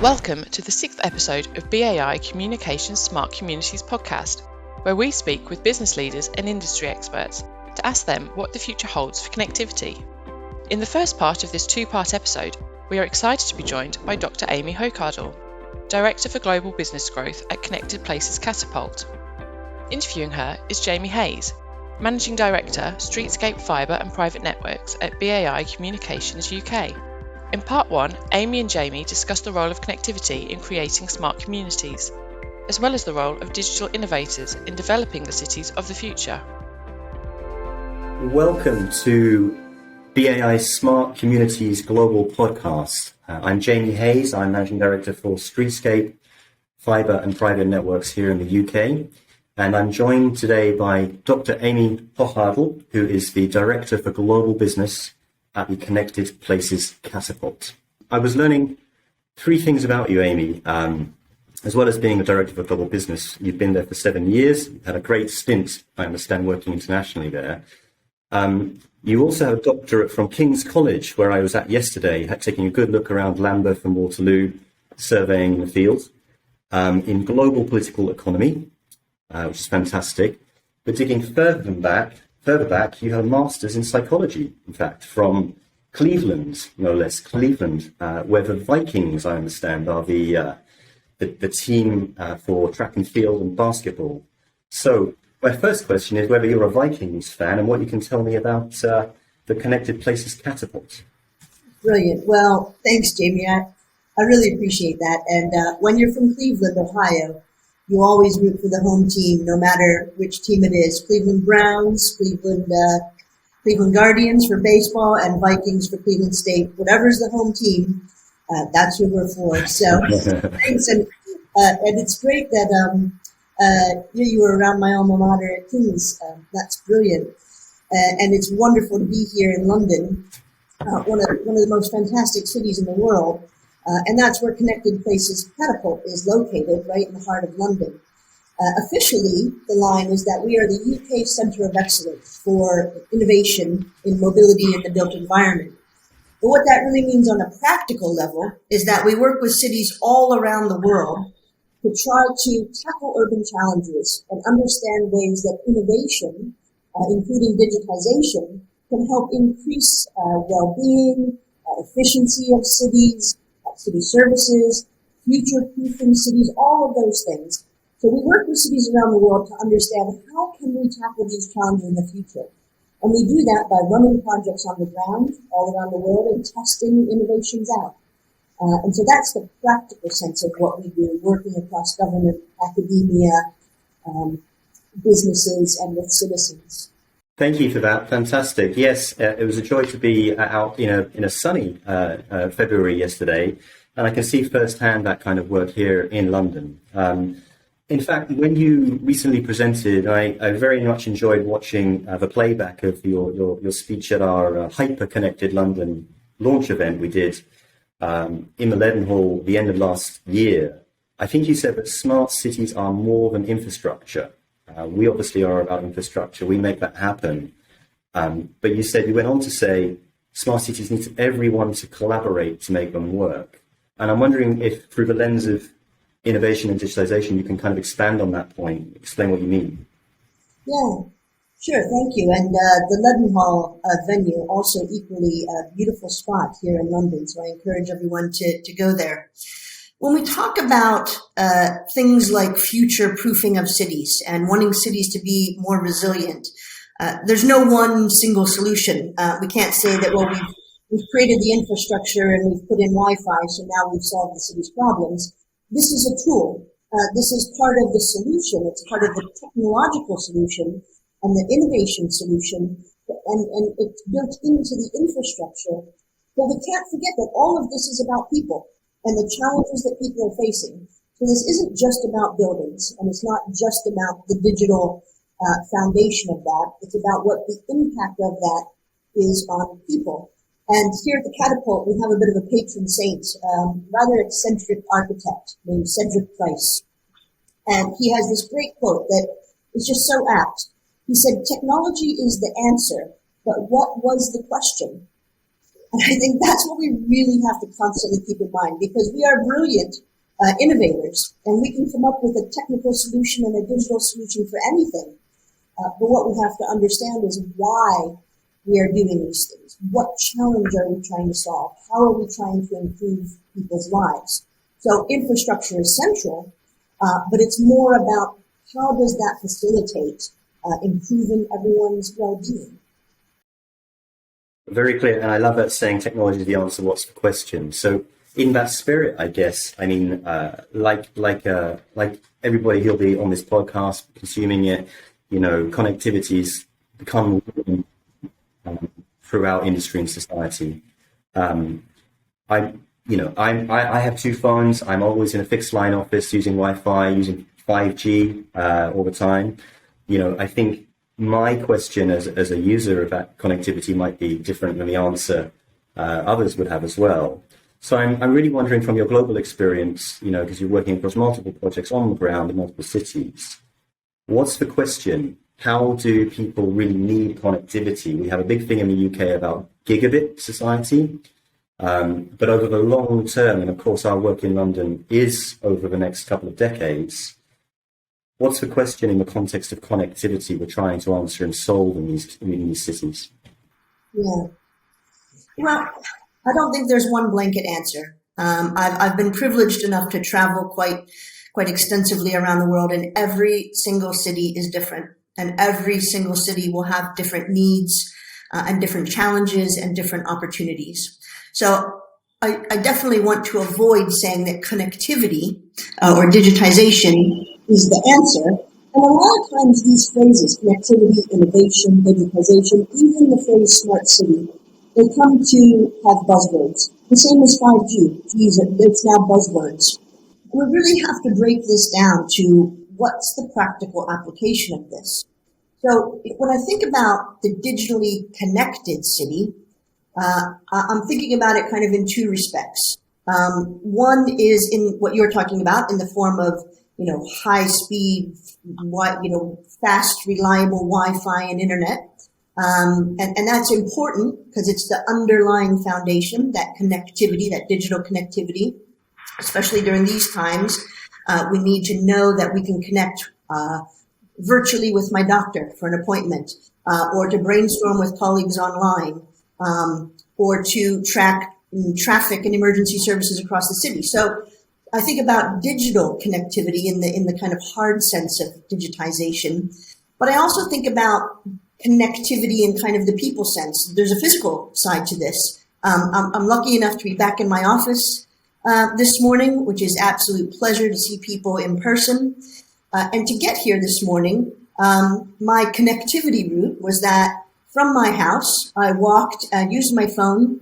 Welcome to the 6th episode of BAI Communications Smart Communities podcast, where we speak with business leaders and industry experts to ask them what the future holds for connectivity. In the first part of this two-part episode, we are excited to be joined by Dr Amy Hochadel, Director for Global Business Growth at Connected Places Catapult. Interviewing her is Jamie Hayes, Managing Director, Streetscape, Fibre and Private Networks at BAI Communications UK. In part 1, Amy and Jamie discuss the role of connectivity in creating smart communities, as well as the role of digital innovators in developing the cities of the future. Welcome to BAI Smart Communities Global Podcast. I'm Jamie Hayes. I'm Managing Director for Streetscape, Fibre and Private Networks here in the UK. And I'm joined today by Dr Amy Hochadel, who is the Director for Global Business at the Connected Places Catapult. I was learning three things about you, Amy, as well as being a Director for Global Business. You've been there for 7 years, you've had a great stint, I understand, working internationally there. You also have a doctorate from King's College, where I was at yesterday, taking a good look around Lambeth and Waterloo, surveying in the field, in global political economy, which is fantastic. But digging further back, you have a master's in psychology, in fact, from Cleveland, no less, Cleveland, where the Vikings, I understand, are the team for track and field and basketball. So my first question is whether you're a Vikings fan and what you can tell me about the Connected Places Catapult. Brilliant. Well, thanks, Jamie. I really appreciate that. And when you're from Cleveland, Ohio, you always root for the home team, no matter which team it is. Cleveland Browns, Cleveland Guardians for baseball, and Vikings for Cleveland State. Whatever's the home team, that's who we're for. So thanks. And it's great that you were around my alma mater at King's. That's brilliant. And it's wonderful to be here in London, one of the most fantastic cities in the world. And that's where Connected Places Catapult is located, right in the heart of London. Officially, the line is that we are the UK Centre of Excellence for innovation in mobility in the built environment. But what that really means on a practical level is that we work with cities all around the world to try to tackle urban challenges and understand ways that innovation, including digitization, can help increase well-being, efficiency of cities, city services, future-proofing cities, all of those things. So we work with cities around the world to understand how can we tackle these challenges in the future. And we do that by running projects on the ground all around the world and testing innovations out. And so that's the practical sense of what we do, working across government, academia, businesses, and with citizens. Thank you for that. Fantastic. Yes, it was a joy to be out in a sunny February yesterday, and I can see firsthand that kind of work here in London. In fact, when you recently presented, I very much enjoyed watching the playback of your speech at our Hyper-Connected London launch event we did in the Leadenhall the end of last year. I think you said that smart cities are more than infrastructure. We obviously are about infrastructure. We make that happen. But you went on to say smart cities need everyone to collaborate to make them work. And I'm wondering if through the lens of innovation and digitalization, you can kind of expand on that point, explain what you mean. Yeah, sure. Thank you. And the Leadenhall venue, also equally a beautiful spot here in London. So I encourage everyone to go there. When we talk about things like future-proofing of cities and wanting cities to be more resilient, there's no one single solution. We can't say that, well, we've created the infrastructure and we've put in Wi-Fi, so now we've solved the city's problems. This is a tool. This is part of the solution. It's part of the technological solution and the innovation solution, and it's built into the infrastructure. But we can't forget that all of this is about people and the challenges that people are facing. So this isn't just about buildings, and it's not just about the digital foundation of that. It's about what the impact of that is on people. And here at the Catapult, we have a bit of a patron saint, rather eccentric architect named Cedric Price. And he has this great quote that is just so apt. He said, "Technology is the answer, but what was the question?" And I think that's what we really have to constantly keep in mind, because we are brilliant innovators, and we can come up with a technical solution and a digital solution for anything. But what we have to understand is why we are doing these things. What challenge are we trying to solve? How are we trying to improve people's lives? So infrastructure is central, but it's more about how does that facilitate improving everyone's well-being. Very clear, and I love that saying technology is the answer, what's the question? So in that spirit, I guess, I mean, like everybody who'll be on this podcast consuming it, connectivity's become throughout industry and society. I have two phones. I'm always in a fixed line office using Wi-Fi, using 5G all the time. I think my question as a user of that connectivity might be different than the answer others would have as well. So I'm really wondering, from your global experience, because you're working across multiple projects on the ground in multiple cities, what's the question? How do people really need connectivity? We have a big thing in the UK about gigabit society, but over the long term, and of course our work in London is over the next couple of decades, what's the question in the context of connectivity we're trying to answer and solve in these cities? Yeah. Well, I don't think there's one blanket answer. I've been privileged enough to travel quite extensively around the world, and every single city is different. And every single city will have different needs and different challenges and different opportunities. So I definitely want to avoid saying that connectivity or digitization is the answer. And a lot of times these phrases, connectivity, innovation, digitization, even the phrase smart city, they come to have buzzwords. The same as 5G. It's now buzzwords. We really have to break this down to what's the practical application of this. So when I think about the digitally connected city, I'm thinking about it kind of in two respects. One is in what you're talking about in the form of, high speed, fast, reliable Wi-Fi and internet. And that's important because it's the underlying foundation, that connectivity, that digital connectivity, especially during these times. We need to know that we can connect virtually with my doctor for an appointment, or to brainstorm with colleagues online, or to track traffic and emergency services across the city. So I think about digital connectivity in the kind of hard sense of digitization, but I also think about connectivity in kind of the people sense. There's a physical side to this. I'm lucky enough to be back in my office this morning, which is absolute pleasure to see people in person. And to get here this morning, my connectivity route was that from my house, I walked and used my phone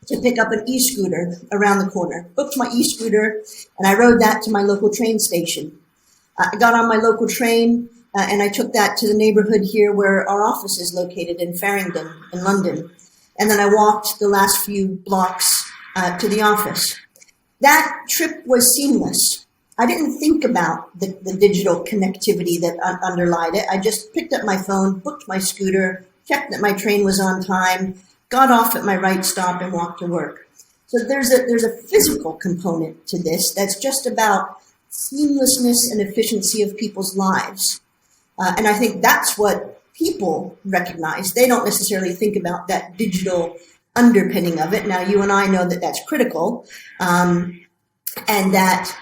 to pick up an e-scooter around the corner, booked my e-scooter, and I rode that to my local train station. I got on my local train, and I took that to the neighborhood here where our office is located in Farringdon in London. And then I walked the last few blocks to the office. That trip was seamless. I didn't think about the digital connectivity that underlied it. I just picked up my phone, booked my scooter, checked that my train was on time, got off at my right stop and walked to work. So there's a physical component to this that's just about seamlessness and efficiency of people's lives. And I think that's what people recognize. They don't necessarily think about that digital underpinning of it. Now, you and I know that that's critical, and that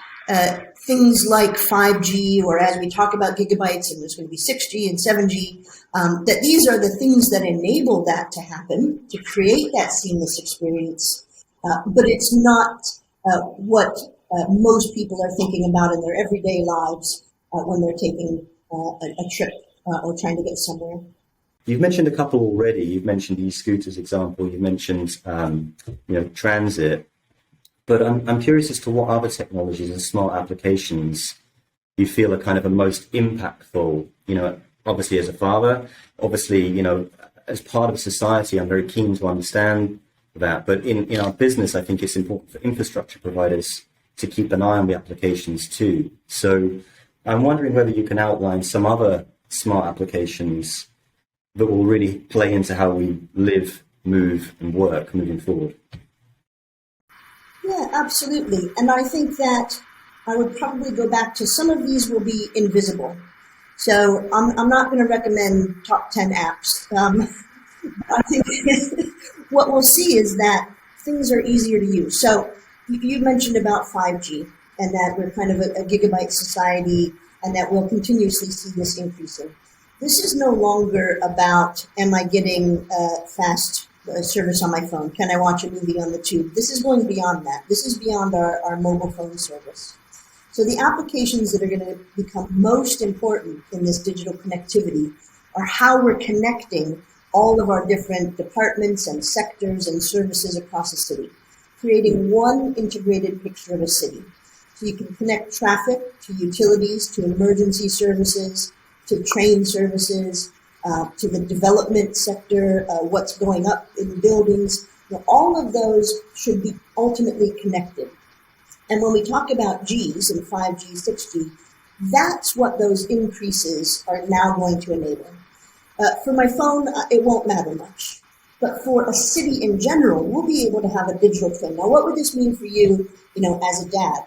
things like 5G, or as we talk about gigabytes, and there's going to be 6G and 7G, that these are the things that enable that to happen, to create that seamless experience. But it's not what most people are thinking about in their everyday lives when they're taking a trip or trying to get somewhere. You've mentioned a couple already. You've mentioned the e-scooters example. You mentioned transit. But I'm curious as to what other technologies and smart applications you feel are kind of the most impactful. Obviously as a father, obviously, as part of society, I'm very keen to understand that. But in our business, I think it's important for infrastructure providers to keep an eye on the applications too. So I'm wondering whether you can outline some other smart applications that will really play into how we live, move and work moving forward? Yeah, absolutely. And I think that I would probably go back to some of these will be invisible. So I'm not going to recommend top 10 apps. I think what we'll see is that things are easier to use. So you mentioned about 5G and that we're kind of a gigabyte society and that we'll continuously see this increasing. This is no longer about, am I getting fast service on my phone? Can I watch a movie on the tube? This is going beyond that. This is beyond our mobile phone service. So the applications that are going to become most important in this digital connectivity are how we're connecting all of our different departments and sectors and services across the city, creating one integrated picture of a city. So you can connect traffic to utilities, to emergency services, to train services, to the development sector, what's going up in buildings. All of those should be ultimately connected. And when we talk about Gs and 5G, 6G, that's what those increases are now going to enable. For my phone, it won't matter much. But for a city in general, we'll be able to have a digital twin. Now, what would this mean for you, as a dad?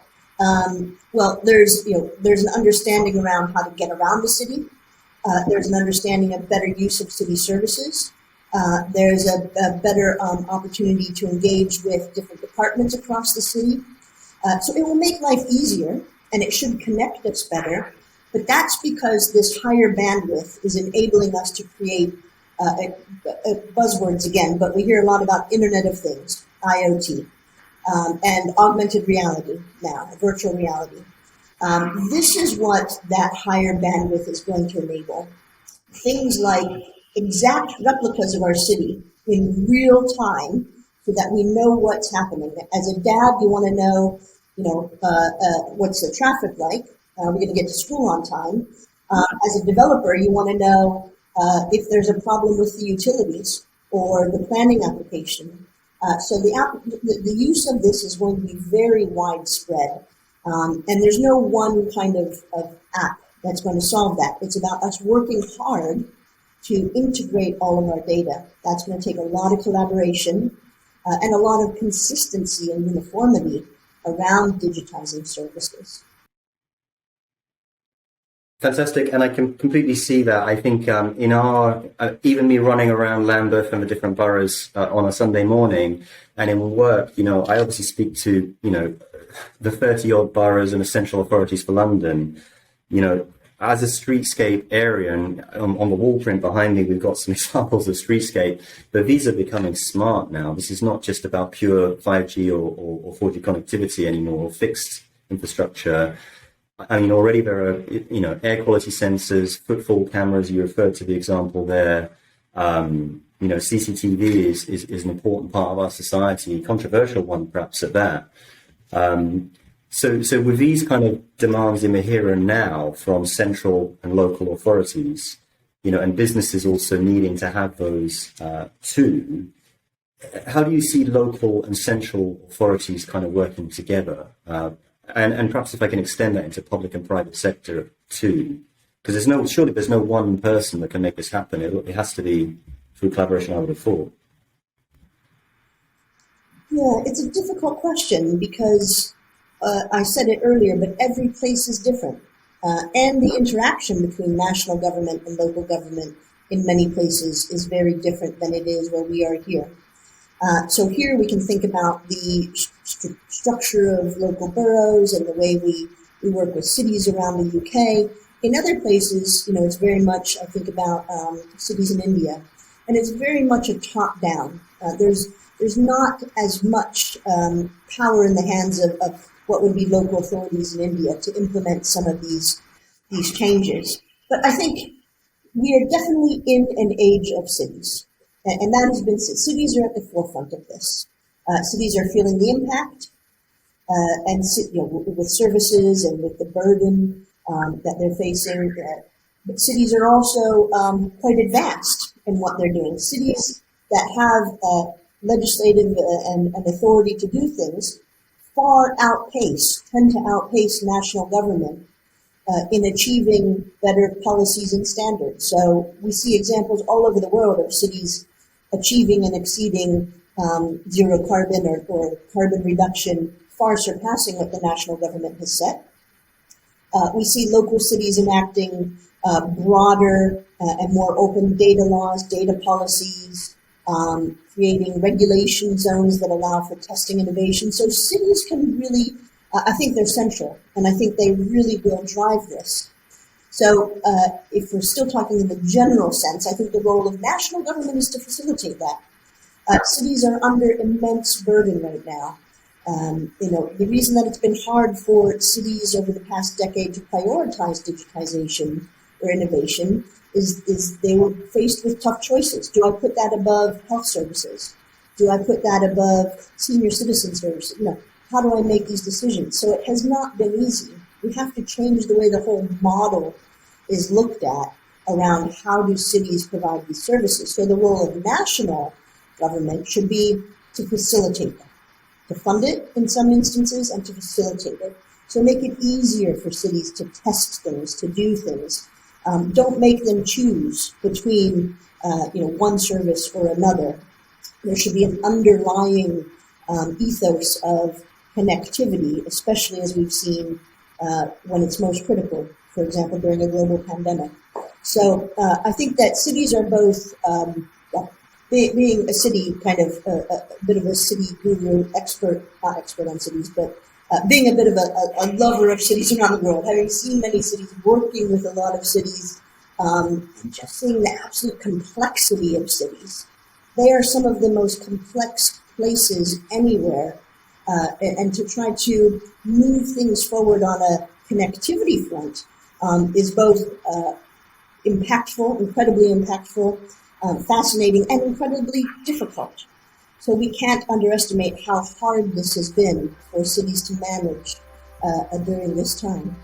Well, there's an understanding around how to get around the city. There's an understanding of better use of city services. There's a better opportunity to engage with different departments across the city. So it will make life easier, and it should connect us better. But that's because this higher bandwidth is enabling us to create buzzwords again, but we hear a lot about Internet of Things, IoT, and augmented reality now, virtual reality. This is what that higher bandwidth is going to enable. Things like exact replicas of our city in real time so that we know what's happening. As a dad, you want to know, what's the traffic like? We're going to get to school on time. As a developer, you want to know if there's a problem with the utilities or the planning application. So the use of this is going to be very widespread. And there's no one kind of app that's going to solve that. It's about us working hard to integrate all of our data. That's going to take a lot of collaboration and a lot of consistency and uniformity around digitizing services. Fantastic, and I can completely see that. I think in our, even me running around Lambeth and the different boroughs on a Sunday morning and in work, I obviously speak to, the 30-odd boroughs and essential authorities for London. As a streetscape area, and on the wall print behind me, we've got some examples of streetscape, but these are becoming smart now. This is not just about pure 5G or 4G connectivity anymore, or fixed infrastructure. I mean, already there are, air quality sensors, footfall cameras. You referred to the example there. CCTV is an important part of our society, controversial one perhaps at that. So with these kind of demands in the here and now from central and local authorities, and businesses also needing to have those too, how do you see local and central authorities kind of working together? And perhaps if I can extend that into public and private sector too, because surely there's no one person that can make this happen. It has to be through collaboration, I would have thought. Yeah, it's a difficult question because I said it earlier, but every place is different. And the interaction between national government and local government in many places is very different than it is where we are here. So here we can think about the structure of local boroughs and the way we work with cities around the UK. In other places, it's very much, I think about cities in India, and it's very much a top-down. There's not as much power in the hands of what would be local authorities in India to implement some of these changes. But I think we are definitely in an age of cities. And that has been, cities are at the forefront of this. Cities are feeling the impact, and with services and with the burden that they're facing. But cities are also quite advanced in what they're doing. Cities that have legislative and authority to do things tend to outpace national government in achieving better policies and standards. So we see examples all over the world of cities achieving and exceeding zero carbon or carbon reduction, far surpassing what the national government has set. We see local cities enacting broader and more open data laws, data policies, creating regulation zones that allow for testing innovation. So cities can really, I think they're central, and I think they really will drive this. So if we're still talking in the general sense, I think the role of national government is to facilitate that. Cities are under immense burden right now. The reason that it's been hard for cities over the past decade to prioritize digitization or innovation is they were faced with tough choices. Do I put that above health services? Do I put that above senior citizen services? How do I make these decisions? So it has not been easy. We have to change the way the whole model is looked at around how do cities provide these services. So the role of national government should be to facilitate them, to fund it in some instances and to facilitate it. So make it easier for cities to test things, to do things. Don't make them choose between one service or another. There should be an underlying ethos of connectivity, especially as we've seen when it's most critical, for example, during a global pandemic. So I think that cities are both, being a city kind of a bit of a city guru, not expert on cities, but being a bit of a lover of cities around the world, having seen many cities, working with a lot of cities, and just seeing the absolute complexity of cities. They are some of the most complex places anywhere, and to try to move things forward on a connectivity front is both incredibly impactful, fascinating, and incredibly difficult. So we can't underestimate how hard this has been for cities to manage during this time.